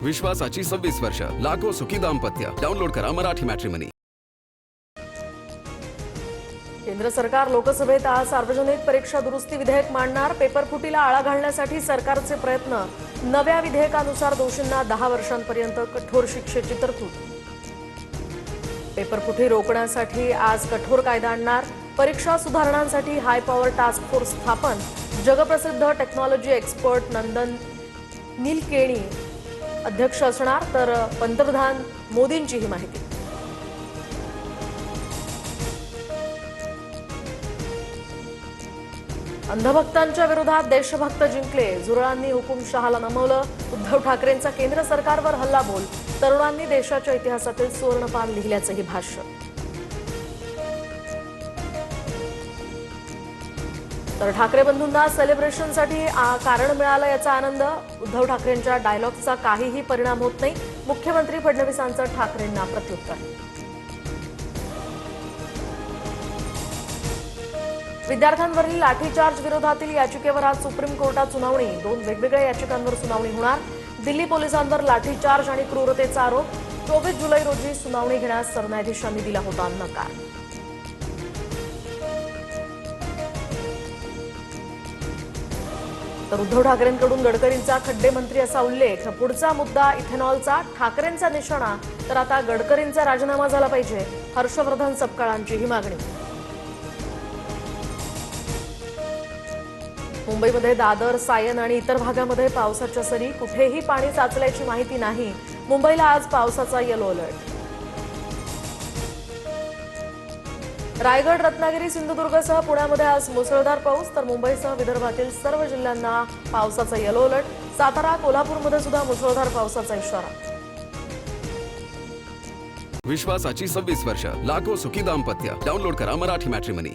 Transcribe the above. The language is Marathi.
विश्वासाची 26 वर्ष, लाखो सुखी दाम्पत्य. डाउनलोड करा मराठी मॅट्रिमनी. केंद्र सरकार लोकसभेत आज सार्वजनिक परीक्षा दुरुस्ती विधेयक मांडणार. पेपरफुटीला आळा घालण्यासाठी सरकारचे प्रयत्न. नव्या विधेयकानुसार दोषींना 10 वर्षांपर्यंत कठोर शिक्षेची तरतूद. पेपरफुटी रोखण्यासाठी आज कठोर कायदा आणणार. परीक्षा सुधारणांसाठी हाय पॉवर टास्क फोर्स स्थापन. जगप्रसिद्ध टेक्नॉलॉजी एक्सपर्ट नंदन नीलकेणी अध्यक्ष असणार. तर पंतप्रधान मोदींची ही माहिती. अंधभक्तांच्या विरोधात देशभक्त जिंकले. झुरळांनी हुकुमशहाला नमवलं. उद्धव ठाकरेंचा केंद्र सरकारवर हल्लाबोल. तरुणांनी देशाच्या इतिहासातील सुवर्णपान लिहिल्याचंही भाष्य. तर ठाकरे बंधूंना सेलिब्रेशनसाठी कारण मिळालं याचा आनंद. उद्धव ठाकरेंच्या डायलॉगचा काहीही परिणाम होत नाही. मुख्यमंत्री फडणवीसांचं ठाकरेंना प्रत्युत्तर. विद्यार्थ्यांवरील लाठीचार्ज विरोधातील याचिकेवर आज सुप्रीम कोर्टात सुनावणी. 2 वेगवेगळ्या याचिकांवर सुनावणी होणार. दिल्ली पोलिसांवर लाठीचार्ज आणि क्रूरतेचा आरोप. 24 जुलै रोजी सुनावणी घेण्यास सरन्यायाधीशांनी दिला होता नकार. तर उद्धव ठाकरेंकडून गडकरींचा खड्डे मंत्री असा उल्लेख. पुढचा मुद्दा इथेनॉलचा. ठाकरेंचा निशाणा. तर आता गडकरींचा राजीनामा झाला पाहिजे. हर्षवर्धन सपकाळांची ही मागणी. मुंबईमध्ये दादर, सायन आणि इतर भागामध्ये पावसाच्या सरी. कुठेही पाणी साचल्याची माहिती नाही. मुंबईला आज पावसाचा येलो अलर्ट. रायगड, रत्नागिरी, सिंधुदुर्गसह पुण्यामध्ये आज मुसळधार पाऊस. तर मुंबईसह विदर्भातील सर्व जिल्ह्यांना पावसाचा येलो अलर्ट. सातारा, कोल्हापूरमध्ये सुद्धा मुसळधार पावसाचा इशारा. विश्वासाची 26 वर्ष, लाखो सुखी दाम्पत्य. डाउनलोड करा मराठी मॅट्रिमनी.